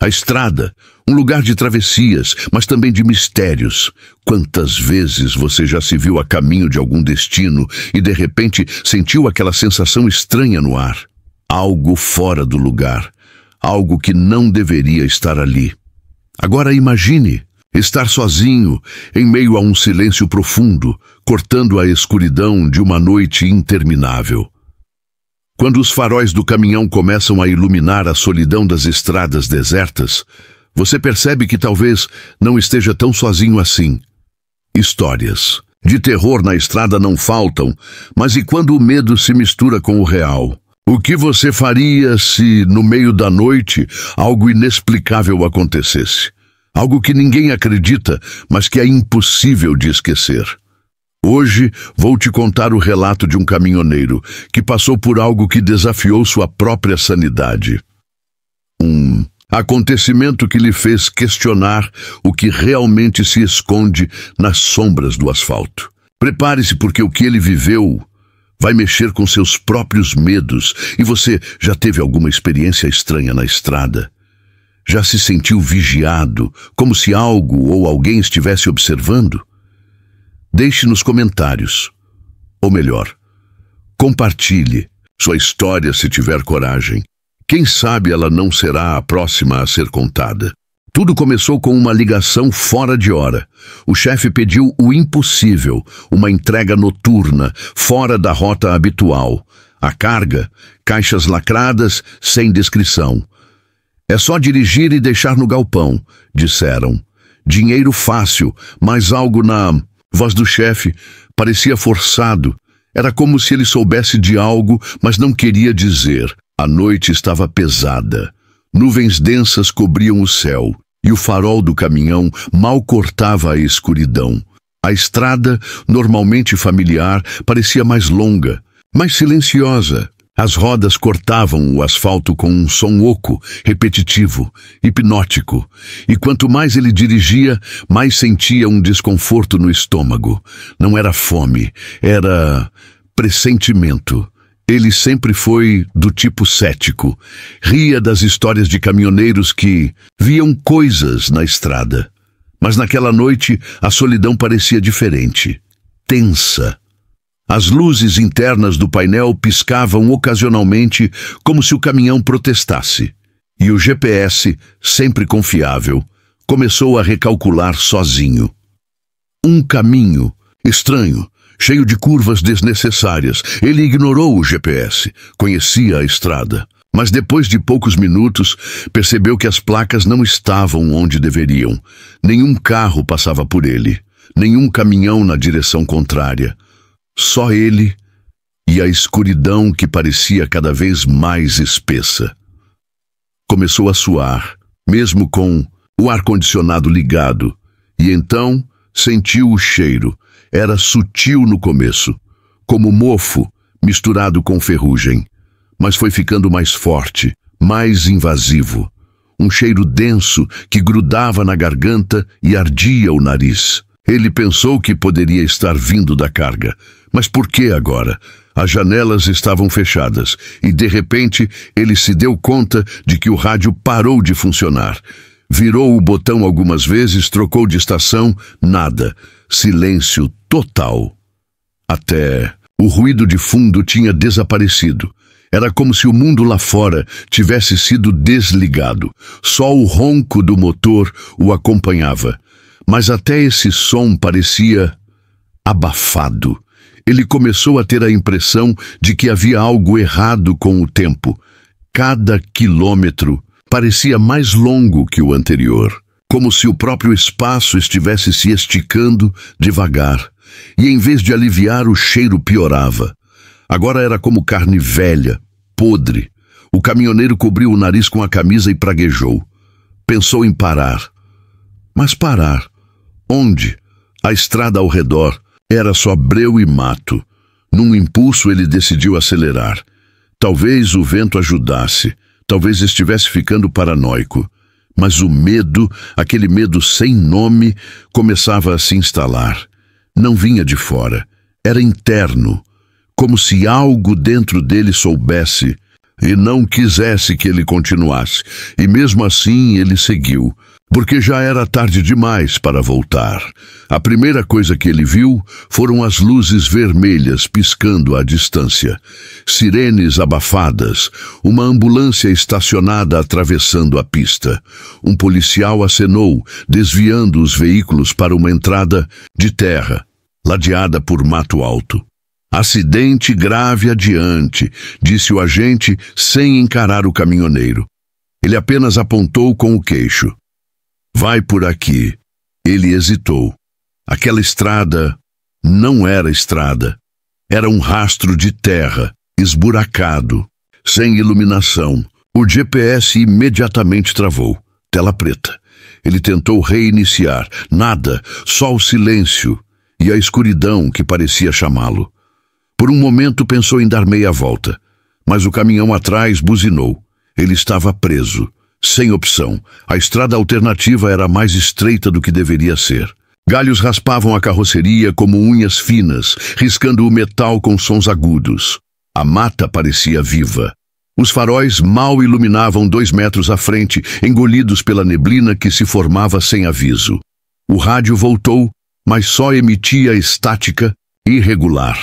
A estrada, um lugar de travessias, mas também de mistérios. Quantas vezes você já se viu a caminho de algum destino e de repente sentiu aquela sensação estranha no ar? Algo fora do lugar, algo que não deveria estar ali. Agora imagine estar sozinho, em meio a um silêncio profundo, cortando a escuridão de uma noite interminável. Quando os faróis do caminhão começam a iluminar a solidão das estradas desertas, você percebe que talvez não esteja tão sozinho assim. Histórias de terror na estrada não faltam, mas e quando o medo se mistura com o real? O que você faria se, no meio da noite, algo inexplicável acontecesse? Algo que ninguém acredita, mas que é impossível de esquecer. Hoje vou te contar o relato de um caminhoneiro que passou por algo que desafiou sua própria sanidade. Um acontecimento que lhe fez questionar o que realmente se esconde nas sombras do asfalto. Prepare-se, porque o que ele viveu vai mexer com seus próprios medos. E você já teve alguma experiência estranha na estrada? Já se sentiu vigiado, como se algo ou alguém estivesse observando? Deixe nos comentários. Ou melhor, compartilhe sua história se tiver coragem. Quem sabe ela não será a próxima a ser contada. Tudo começou com uma ligação fora de hora. O chefe pediu o impossível, uma entrega noturna, fora da rota habitual. A carga, caixas lacradas, sem descrição. É só dirigir e deixar no galpão, disseram. Dinheiro fácil, mas algo na voz do chefe parecia forçado. Era como se ele soubesse de algo, mas não queria dizer. A noite estava pesada. Nuvens densas cobriam o céu, e o farol do caminhão mal cortava a escuridão. A estrada, normalmente familiar, parecia mais longa, mais silenciosa. As rodas cortavam o asfalto com um som oco, repetitivo, hipnótico. E quanto mais ele dirigia, mais sentia um desconforto no estômago. Não era fome, era pressentimento. Ele sempre foi do tipo cético. Ria das histórias de caminhoneiros que viam coisas na estrada. Mas naquela noite, a solidão parecia diferente, tensa. As luzes internas do painel piscavam ocasionalmente, como se o caminhão protestasse. E o GPS, sempre confiável, começou a recalcular sozinho. Um caminho estranho, cheio de curvas desnecessárias. Ele ignorou o GPS, conhecia a estrada. Mas depois de poucos minutos, percebeu que as placas não estavam onde deveriam. Nenhum carro passava por ele, nenhum caminhão na direção contrária. Só ele e a escuridão que parecia cada vez mais espessa. Começou a suar, mesmo com o ar-condicionado ligado, e então sentiu o cheiro. Era sutil no começo, como mofo misturado com ferrugem, mas foi ficando mais forte, mais invasivo. Um cheiro denso que grudava na garganta e ardia o nariz. Ele pensou que poderia estar vindo da carga. Mas por que agora? As janelas estavam fechadas e, de repente, ele se deu conta de que o rádio parou de funcionar. Virou o botão algumas vezes, trocou de estação, nada. Silêncio total. Até o ruído de fundo tinha desaparecido. Era como se o mundo lá fora tivesse sido desligado. Só o ronco do motor o acompanhava. Mas até esse som parecia abafado. Ele começou a ter a impressão de que havia algo errado com o tempo. Cada quilômetro parecia mais longo que o anterior, como se o próprio espaço estivesse se esticando devagar. E em vez de aliviar, o cheiro piorava. Agora era como carne velha, podre. O caminhoneiro cobriu o nariz com a camisa e praguejou. Pensou em parar. Mas parar? Onde? A estrada ao redor era só breu e mato. Num impulso ele decidiu acelerar. Talvez o vento ajudasse, talvez estivesse ficando paranoico. Mas o medo, aquele medo sem nome, começava a se instalar. Não vinha de fora, era interno, como se algo dentro dele soubesse. e não quisesse que ele continuasse, e mesmo assim ele seguiu, porque já era tarde demais para voltar. A primeira coisa que ele viu foram as luzes vermelhas piscando à distância, sirenes abafadas, uma ambulância estacionada atravessando a pista. Um policial acenou, desviando os veículos para uma entrada de terra, ladeada por mato alto. Acidente grave adiante, disse o agente sem encarar o caminhoneiro. Ele apenas apontou com o queixo. Vai por aqui. Ele hesitou. Aquela estrada não era estrada. Era um rastro de terra, esburacado, sem iluminação. O GPS imediatamente travou. Tela preta. Ele tentou reiniciar. Nada, só o silêncio e a escuridão que parecia chamá-lo. Por um momento pensou em dar meia volta, mas o caminhão atrás buzinou. Ele estava preso. Sem opção, a estrada alternativa era mais estreita do que deveria ser. Galhos raspavam a carroceria como unhas finas, riscando o metal com sons agudos. A mata parecia viva. Os faróis mal iluminavam 2 metros à frente, engolidos pela neblina que se formava sem aviso. O rádio voltou, mas só emitia estática, irregular,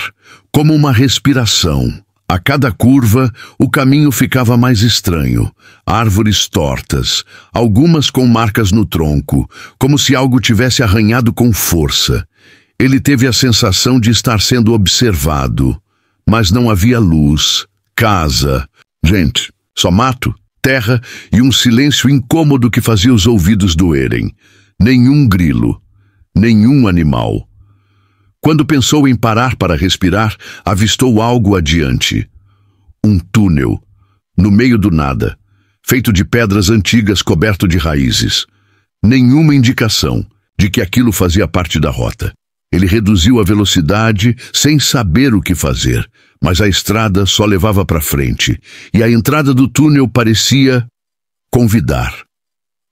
como uma respiração. A cada curva, o caminho ficava mais estranho. Árvores tortas, algumas com marcas no tronco, como se algo tivesse arranhado com força. Ele teve a sensação de estar sendo observado, mas não havia luz, casa, gente, só mato, terra e um silêncio incômodo que fazia os ouvidos doerem. Nenhum grilo, nenhum animal. Quando pensou em parar para respirar, avistou algo adiante. Um túnel, no meio do nada, feito de pedras antigas coberto de raízes. Nenhuma indicação de que aquilo fazia parte da rota. Ele reduziu a velocidade sem saber o que fazer, mas a estrada só levava para frente, e a entrada do túnel parecia convidar.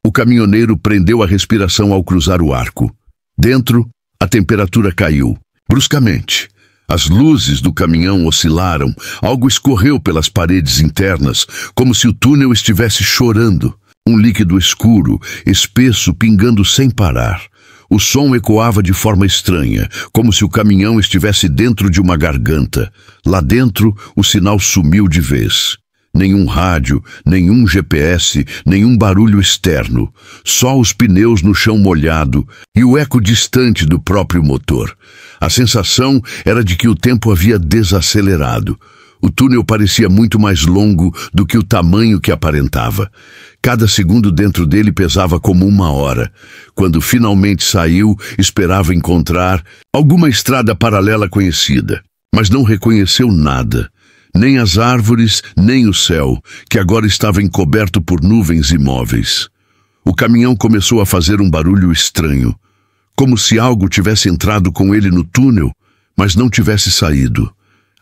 O caminhoneiro prendeu a respiração ao cruzar o arco. Dentro, a temperatura caiu. Bruscamente, as luzes do caminhão oscilaram, algo escorreu pelas paredes internas, como se o túnel estivesse chorando. Um líquido escuro, espesso, pingando sem parar. O som ecoava de forma estranha, como se o caminhão estivesse dentro de uma garganta. Lá dentro, o sinal sumiu de vez. Nenhum rádio, nenhum GPS, nenhum barulho externo. Só os pneus no chão molhado e o eco distante do próprio motor. A sensação era de que o tempo havia desacelerado. O túnel parecia muito mais longo do que o tamanho que aparentava. Cada segundo dentro dele pesava como 1 hora. Quando finalmente saiu, esperava encontrar alguma estrada paralela conhecida, mas não reconheceu nada. Nem as árvores, nem o céu, que agora estava encoberto por nuvens imóveis. O caminhão começou a fazer um barulho estranho, como se algo tivesse entrado com ele no túnel, mas não tivesse saído.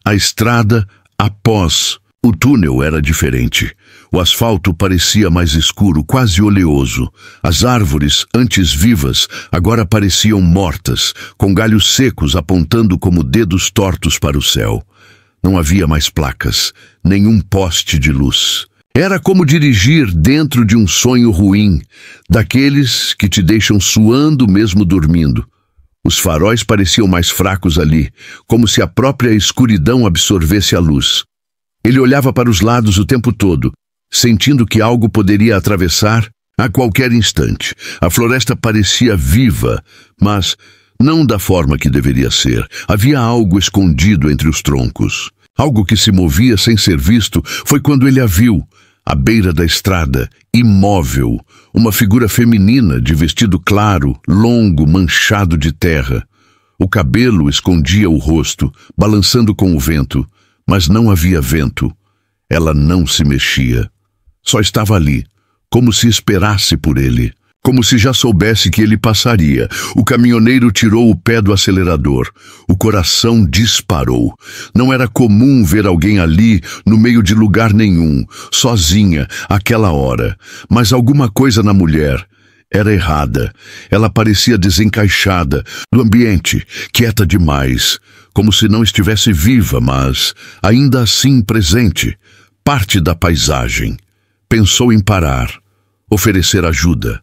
A estrada, após o túnel, era diferente. O asfalto parecia mais escuro, quase oleoso. As árvores, antes vivas, agora pareciam mortas, com galhos secos apontando como dedos tortos para o céu. Não havia mais placas, nenhum poste de luz. Era como dirigir dentro de um sonho ruim, daqueles que te deixam suando mesmo dormindo. Os faróis pareciam mais fracos ali, como se a própria escuridão absorvesse a luz. Ele olhava para os lados o tempo todo, sentindo que algo poderia atravessar a qualquer instante. A floresta parecia viva, mas não da forma que deveria ser. Havia algo escondido entre os troncos. Algo que se movia sem ser visto. Foi quando ele a viu, à beira da estrada, imóvel, uma figura feminina de vestido claro, longo, manchado de terra. O cabelo escondia o rosto, balançando com o vento, mas não havia vento. Ela não se mexia. Só estava ali, como se esperasse por ele. Como se já soubesse que ele passaria. O caminhoneiro tirou o pé do acelerador. O coração disparou. Não era comum ver alguém ali, no meio de lugar nenhum, sozinha, àquela hora. Mas alguma coisa na mulher era errada. Ela parecia desencaixada do ambiente, quieta demais, como se não estivesse viva, mas ainda assim presente. parte da paisagem. Pensou em parar, oferecer ajuda.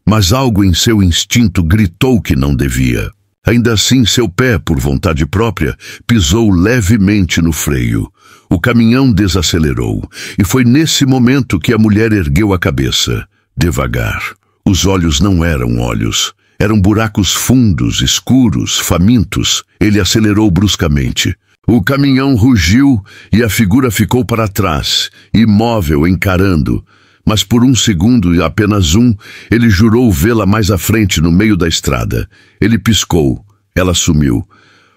Mas algo em seu instinto gritou que não devia. Ainda assim, seu pé, por vontade própria, pisou levemente no freio. O caminhão desacelerou, e foi nesse momento que a mulher ergueu a cabeça. Devagar. Os olhos não eram olhos. Eram buracos fundos, escuros, famintos. Ele acelerou bruscamente. O caminhão rugiu e a figura ficou para trás, imóvel, encarando. Mas por um segundo, e apenas um, ele jurou vê-la mais à frente, no meio da estrada. Ele piscou. Ela sumiu.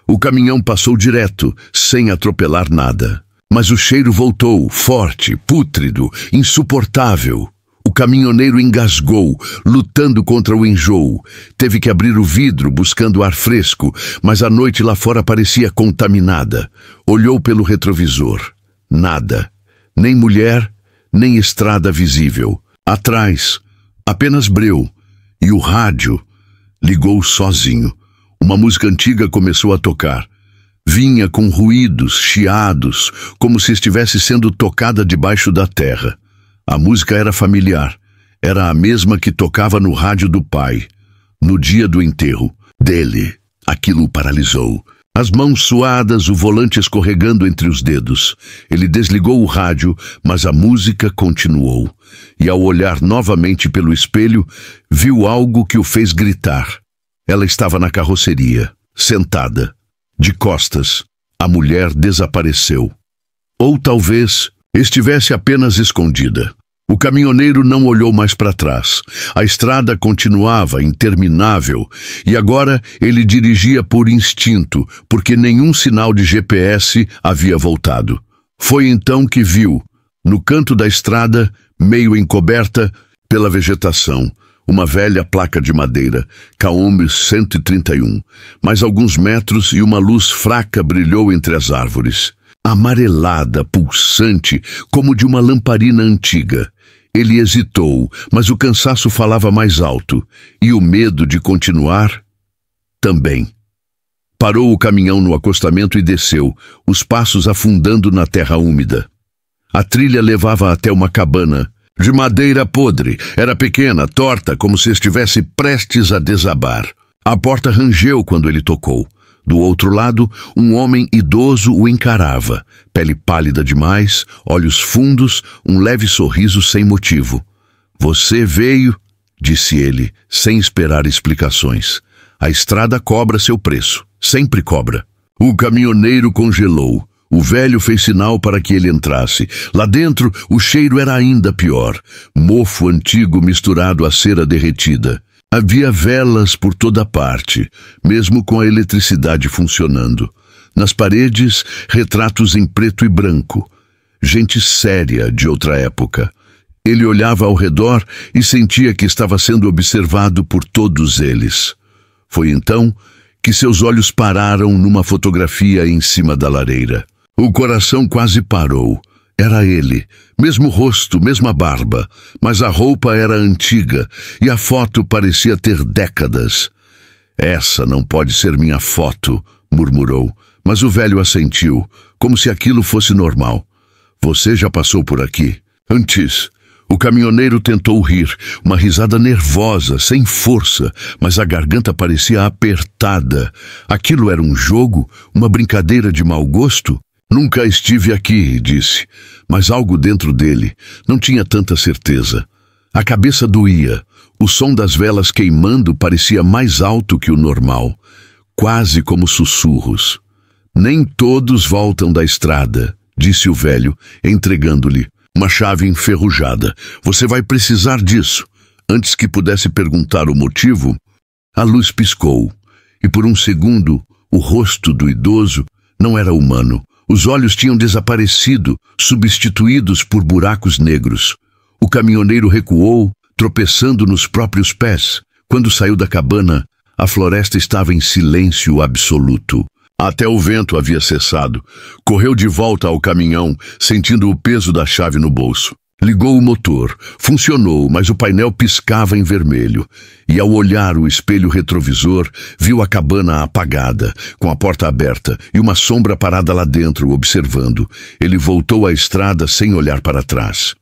O caminhão passou direto, sem atropelar nada. Mas o cheiro voltou, forte, pútrido, insuportável. O caminhoneiro engasgou, lutando contra o enjoo. Teve que abrir o vidro, buscando ar fresco, mas a noite lá fora parecia contaminada. Olhou pelo retrovisor. Nada. Nem mulher, nem estrada visível. Atrás, apenas breu. E o rádio ligou sozinho. Uma música antiga começou a tocar. Vinha com ruídos, chiados, como se estivesse sendo tocada debaixo da terra. A música era familiar. Era a mesma que tocava no rádio do pai, no dia do enterro dele. Aquilo o paralisou. As mãos suadas, o volante escorregando entre os dedos. Ele desligou o rádio, mas a música continuou. E ao olhar novamente pelo espelho, viu algo que o fez gritar. Ela estava na carroceria, sentada, de costas. A mulher desapareceu. Ou talvez estivesse apenas escondida. O caminhoneiro não olhou mais para trás. A estrada continuava interminável e agora ele dirigia por instinto, porque nenhum sinal de GPS havia voltado. Foi então que viu, no canto da estrada, meio encoberta pela vegetação, uma velha placa de madeira, Kaome 131. Mais alguns metros e uma luz fraca brilhou entre as árvores. Amarelada, pulsante, como de uma lamparina antiga. Ele hesitou, mas o cansaço falava mais alto, e o medo de continuar também. Parou o caminhão no acostamento e desceu, os passos afundando na terra úmida. A trilha levava até uma cabana, de madeira podre. Era pequena, torta, como se estivesse prestes a desabar. A porta rangeu quando ele tocou. Do outro lado, um homem idoso o encarava, pele pálida demais, olhos fundos, um leve sorriso sem motivo. "Você veio", disse ele, sem esperar explicações. "A estrada cobra seu preço, sempre cobra." O caminhoneiro congelou. O velho fez sinal para que ele entrasse. Lá dentro, o cheiro era ainda pior. Mofo antigo misturado à cera derretida. Havia velas por toda parte, mesmo com a eletricidade funcionando. Nas paredes, retratos em preto e branco. Gente séria de outra época. Ele olhava ao redor e sentia que estava sendo observado por todos eles. Foi então que seus olhos pararam numa fotografia em cima da lareira. O coração quase parou. Era ele, mesmo rosto, mesma barba, mas a roupa era antiga e a foto parecia ter décadas. "Essa não pode ser minha foto", murmurou, mas o velho assentiu, como se aquilo fosse normal. "Você já passou por aqui?" "Antes." O caminhoneiro tentou rir, uma risada nervosa, sem força, mas a garganta parecia apertada. Aquilo era um jogo? Uma brincadeira de mau gosto? "Nunca estive aqui", disse, mas algo dentro dele não tinha tanta certeza. A cabeça doía. O som das velas queimando parecia mais alto que o normal, quase como sussurros. "Nem todos voltam da estrada", disse o velho, entregando-lhe uma chave enferrujada. "Você vai precisar disso." Antes que pudesse perguntar o motivo, a luz piscou, e por um segundo o rosto do idoso não era humano. Os olhos tinham desaparecido, substituídos por buracos negros. O caminhoneiro recuou, tropeçando nos próprios pés. Quando saiu da cabana, a floresta estava em silêncio absoluto. Até o vento havia cessado. Correu de volta ao caminhão, sentindo o peso da chave no bolso. Ligou o motor. Funcionou, mas o painel piscava em vermelho. E ao olhar o espelho retrovisor, viu a cabana apagada, com a porta aberta e uma sombra parada lá dentro, observando. Ele voltou à estrada sem olhar para trás.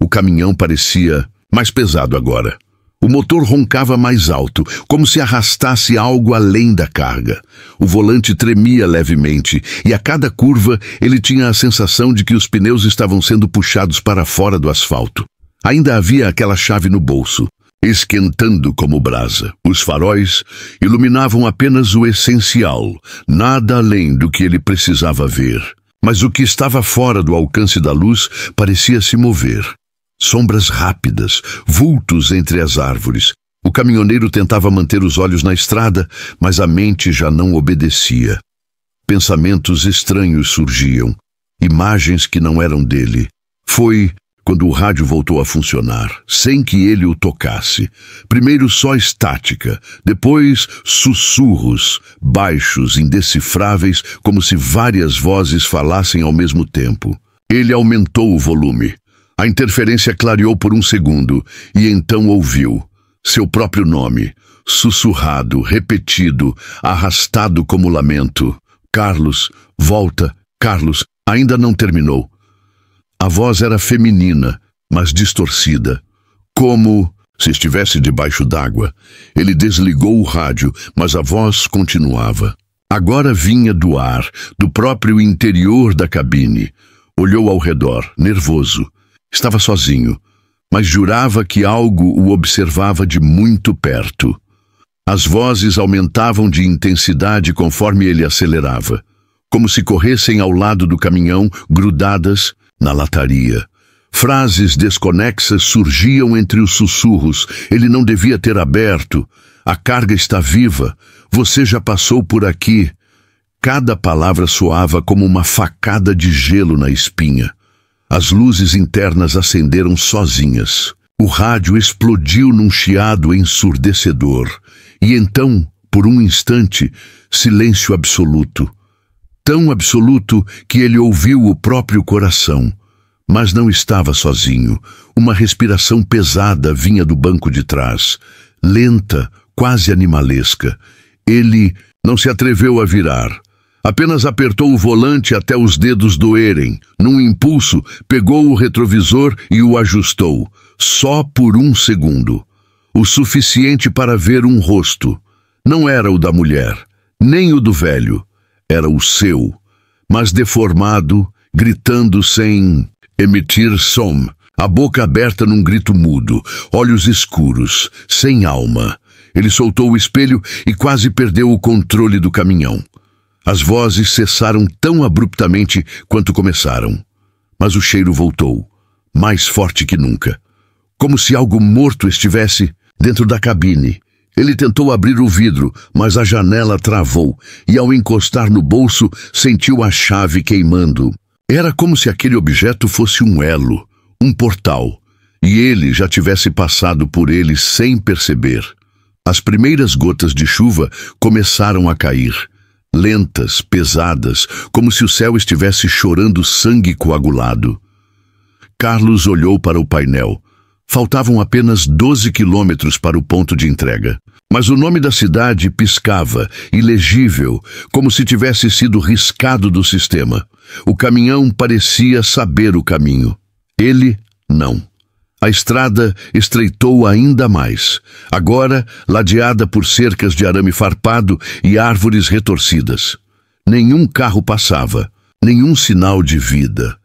O caminhão parecia mais pesado agora. O motor roncava mais alto, como se arrastasse algo além da carga. O volante tremia levemente e a cada curva ele tinha a sensação de que os pneus estavam sendo puxados para fora do asfalto. Ainda havia aquela chave no bolso, esquentando como brasa. Os faróis iluminavam apenas o essencial, nada além do que ele precisava ver. Mas o que estava fora do alcance da luz parecia se mover. Sombras rápidas, vultos entre as árvores. O caminhoneiro tentava manter os olhos na estrada, mas a mente já não obedecia. Pensamentos estranhos surgiam, imagens que não eram dele. Foi quando o rádio voltou a funcionar, sem que ele o tocasse. Primeiro só estática, depois sussurros, baixos, indecifráveis, como se várias vozes falassem ao mesmo tempo. Ele aumentou o volume. A interferência clareou por um segundo, e então ouviu seu próprio nome, sussurrado, repetido, arrastado como lamento. Carlos, volta, Carlos, ainda não terminou. A voz era feminina, mas distorcida, como se estivesse debaixo d'água. Ele desligou o rádio, mas a voz continuava. Agora vinha do ar, do próprio interior da cabine. Olhou ao redor, nervoso. Estava sozinho, mas jurava que algo o observava de muito perto. As vozes aumentavam de intensidade conforme ele acelerava, como se corressem ao lado do caminhão, grudadas na lataria. Frases desconexas surgiam entre os sussurros. Ele não devia ter aberto. A carga está viva. Você já passou por aqui. Cada palavra soava como uma facada de gelo na espinha. As luzes internas acenderam sozinhas. O rádio explodiu num chiado ensurdecedor. E então, por um instante, silêncio absoluto. Tão absoluto que ele ouviu o próprio coração. Mas não estava sozinho. Uma respiração pesada vinha do banco de trás. Lenta, quase animalesca. Ele não se atreveu a virar. Apenas apertou o volante até os dedos doerem. Num impulso, pegou o retrovisor e o ajustou. Só por um segundo. O suficiente para ver um rosto. Não era o da mulher, nem o do velho. Era o seu, mas deformado, gritando sem emitir som. A boca aberta num grito mudo, olhos escuros, sem alma. Ele soltou o espelho e quase perdeu o controle do caminhão. As vozes cessaram tão abruptamente quanto começaram. Mas o cheiro voltou, mais forte que nunca. Como se algo morto estivesse dentro da cabine. Ele tentou abrir o vidro, mas a janela travou, e ao encostar no bolso, sentiu a chave queimando. Era como se aquele objeto fosse um elo, um portal, e ele já tivesse passado por ele sem perceber. As primeiras gotas de chuva começaram a cair. Lentas, pesadas, como se o céu estivesse chorando sangue coagulado. Carlos olhou para o painel. Faltavam apenas 12 quilômetros para o ponto de entrega. Mas o nome da cidade piscava, ilegível, como se tivesse sido riscado do sistema. O caminhão parecia saber o caminho. Ele, não. A estrada estreitou ainda mais, agora ladeada por cercas de arame farpado e árvores retorcidas. Nenhum carro passava, nenhum sinal de vida.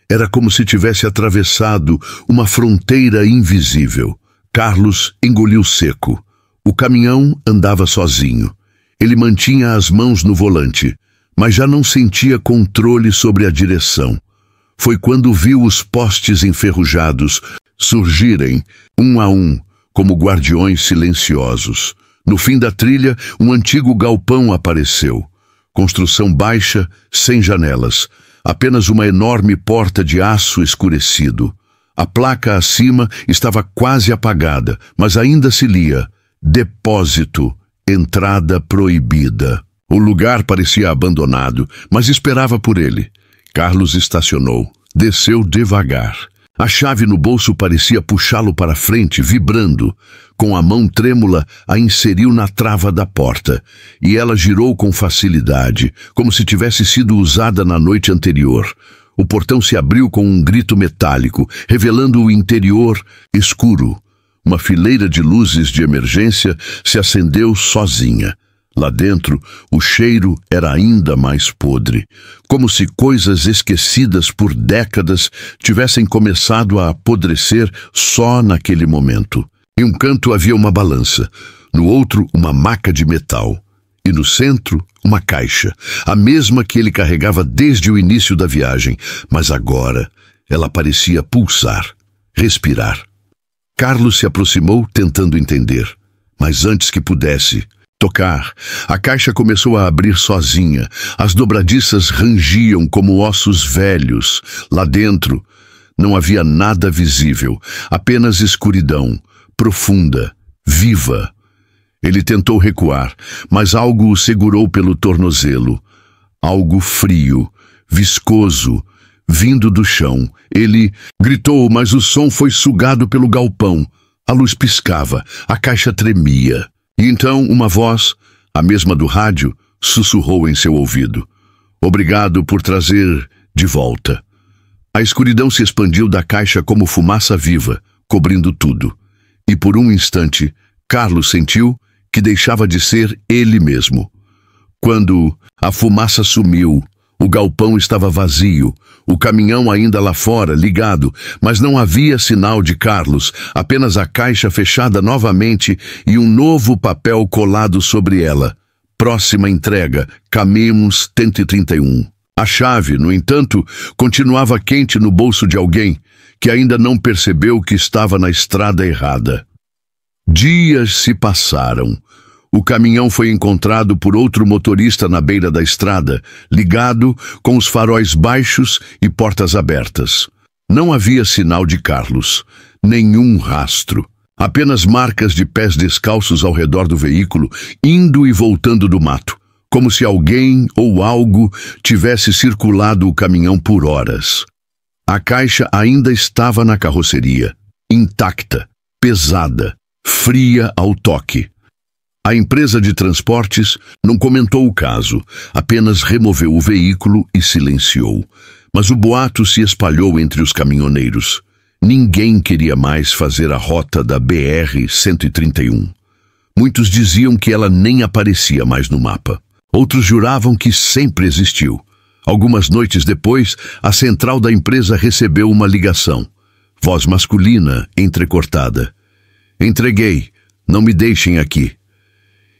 Era como se tivesse atravessado uma fronteira invisível. Carlos engoliu seco. O caminhão andava sozinho. Ele mantinha as mãos no volante, mas já não sentia controle sobre a direção. Foi quando viu os postes enferrujados surgirem, um a um, como guardiões silenciosos. No fim da trilha, um antigo galpão apareceu. Construção baixa, sem janelas. Apenas uma enorme porta de aço escurecido. A placa acima estava quase apagada, mas ainda se lia: Depósito, entrada proibida. O lugar parecia abandonado, mas esperava por ele. Carlos estacionou, desceu devagar. A chave no bolso parecia puxá-lo para frente, vibrando. Com a mão trêmula, a inseriu na trava da porta, e ela girou com facilidade, como se tivesse sido usada na noite anterior. O portão se abriu com um grito metálico, revelando o interior escuro. Uma fileira de luzes de emergência se acendeu sozinha. Lá dentro, o cheiro era ainda mais podre, como se coisas esquecidas por décadas tivessem começado a apodrecer só naquele momento. Em um canto havia uma balança, no outro uma maca de metal, e no centro uma caixa, a mesma que ele carregava desde o início da viagem, mas agora ela parecia pulsar, respirar. Carlos se aproximou tentando entender, mas antes que pudesse tocar, a caixa começou a abrir sozinha. As dobradiças rangiam como ossos velhos. Lá dentro não havia nada visível, apenas escuridão, profunda, viva. Ele tentou recuar, mas algo o segurou pelo tornozelo. Algo frio, viscoso, vindo do chão. Ele gritou, mas o som foi sugado pelo galpão. A luz piscava, a caixa tremia. E então uma voz, a mesma do rádio, sussurrou em seu ouvido. Obrigado por trazer de volta. A escuridão se expandiu da caixa como fumaça viva, cobrindo tudo. E por um instante, Carlos sentiu que deixava de ser ele mesmo. Quando a fumaça sumiu, o galpão estava vazio, o caminhão ainda lá fora, ligado, mas não havia sinal de Carlos, apenas a caixa fechada novamente e um novo papel colado sobre ela. Próxima entrega, Caminhos 131. A chave, no entanto, continuava quente no bolso de alguém que ainda não percebeu que estava na estrada errada. Dias se passaram. O caminhão foi encontrado por outro motorista na beira da estrada, ligado, com os faróis baixos e portas abertas. Não havia sinal de Carlos, nenhum rastro. Apenas marcas de pés descalços ao redor do veículo, indo e voltando do mato, como se alguém ou algo tivesse circulado o caminhão por horas. A caixa ainda estava na carroceria, intacta, pesada, fria ao toque. A empresa de transportes não comentou o caso, apenas removeu o veículo e silenciou. Mas o boato se espalhou entre os caminhoneiros. Ninguém queria mais fazer a rota da BR-131. Muitos diziam que ela nem aparecia mais no mapa. Outros juravam que sempre existiu. Algumas noites depois, a central da empresa recebeu uma ligação. Voz masculina, entrecortada. Entreguei, não me deixem aqui.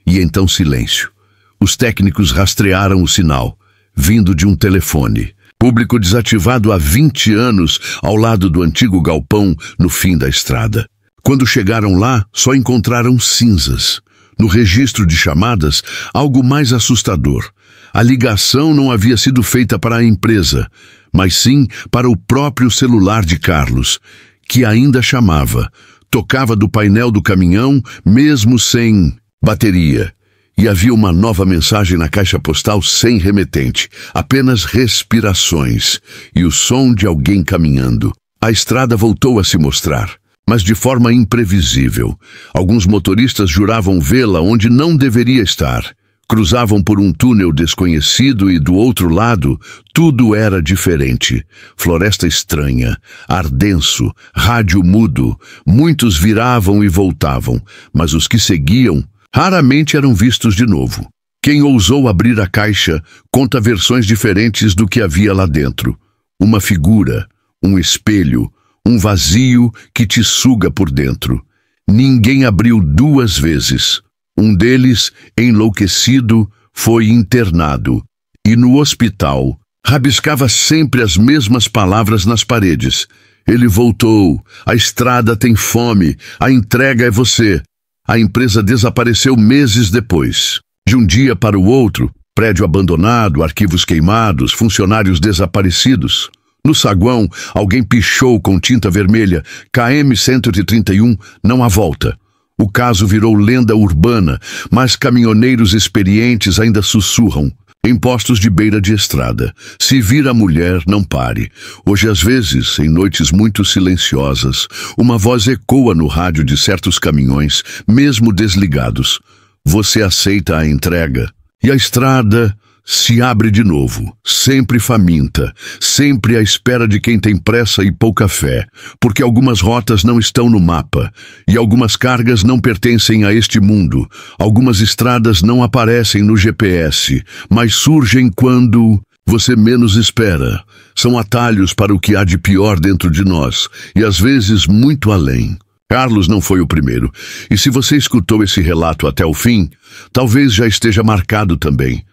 E então silêncio. Os técnicos rastrearam o sinal, vindo de um telefone. Público desativado há 20 anos ao lado do antigo galpão no fim da estrada. Quando chegaram lá, só encontraram cinzas. No registro de chamadas, algo mais assustador. A ligação não havia sido feita para a empresa, mas sim para o próprio celular de Carlos, que ainda chamava. Tocava do painel do caminhão, mesmo sem bateria. E havia uma nova mensagem na caixa postal sem remetente, apenas respirações e o som de alguém caminhando. A estrada voltou a se mostrar, mas de forma imprevisível. Alguns motoristas juravam vê-la onde não deveria estar. Cruzavam por um túnel desconhecido e do outro lado tudo era diferente. Floresta estranha, ar denso, rádio mudo. Muitos viravam e voltavam, mas os que seguiam raramente eram vistos de novo. Quem ousou abrir a caixa conta versões diferentes do que havia lá dentro. Uma figura, um espelho, um vazio que te suga por dentro. Ninguém abriu 2 vezes. Um deles, enlouquecido, foi internado. E no hospital, rabiscava sempre as mesmas palavras nas paredes. Ele voltou. A estrada tem fome. A entrega é você. A empresa desapareceu meses depois. De um dia para o outro, prédio abandonado, arquivos queimados, funcionários desaparecidos. No saguão, alguém pichou com tinta vermelha, KM 131, não há volta. O caso virou lenda urbana, mas caminhoneiros experientes ainda sussurram. em postos de beira de estrada. Se vir a mulher, não pare. Hoje, às vezes, em noites muito silenciosas, uma voz ecoa no rádio de certos caminhões, mesmo desligados. Você aceita a entrega e a estrada se abre de novo, sempre faminta, sempre à espera de quem tem pressa e pouca fé, porque algumas rotas não estão no mapa, e algumas cargas não pertencem a este mundo, algumas estradas não aparecem no GPS, mas surgem quando você menos espera. São atalhos para o que há de pior dentro de nós, e às vezes muito além. Carlos não foi o primeiro, e se você escutou esse relato até o fim, talvez já esteja marcado também.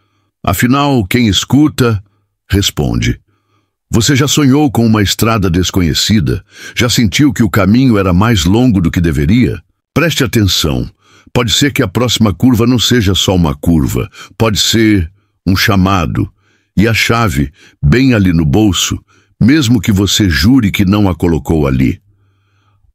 Afinal, quem escuta, responde. Você já sonhou com uma estrada desconhecida? Já sentiu que o caminho era mais longo do que deveria? Preste atenção. Pode ser que a próxima curva não seja só uma curva. Pode ser um chamado. E a chave, bem ali no bolso, mesmo que você jure que não a colocou ali.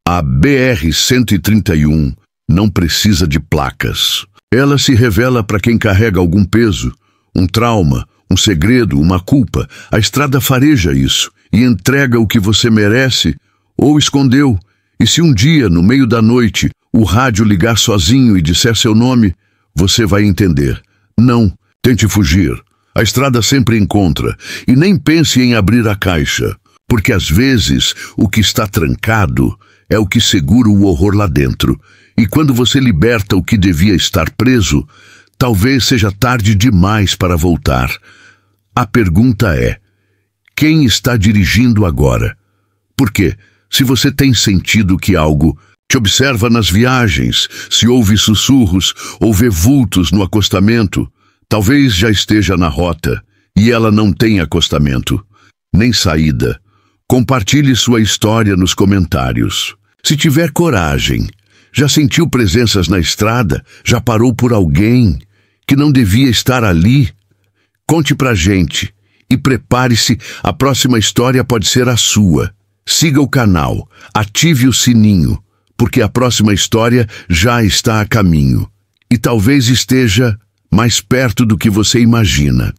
A BR-131 não precisa de placas. Ela se revela para quem carrega algum peso, um trauma, um segredo, uma culpa. A estrada fareja isso e entrega o que você merece ou escondeu. E se um dia, no meio da noite, o rádio ligar sozinho e disser seu nome, você vai entender. Não, tente fugir. A estrada sempre encontra. E nem pense em abrir a caixa, porque às vezes o que está trancado é o que segura o horror lá dentro. E quando você liberta o que devia estar preso, talvez seja tarde demais para voltar. A pergunta é: quem está dirigindo agora? Porque, se você tem sentido que algo te observa nas viagens, se ouve sussurros ou vê vultos no acostamento, talvez já esteja na rota e ela não tem acostamento, nem saída. Compartilhe sua história nos comentários. Se tiver coragem, já sentiu presenças na estrada? Já parou por alguém que não devia estar ali? Conte pra gente e prepare-se, a próxima história pode ser a sua. Siga o canal, ative o sininho, porque a próxima história já está a caminho e talvez esteja mais perto do que você imagina.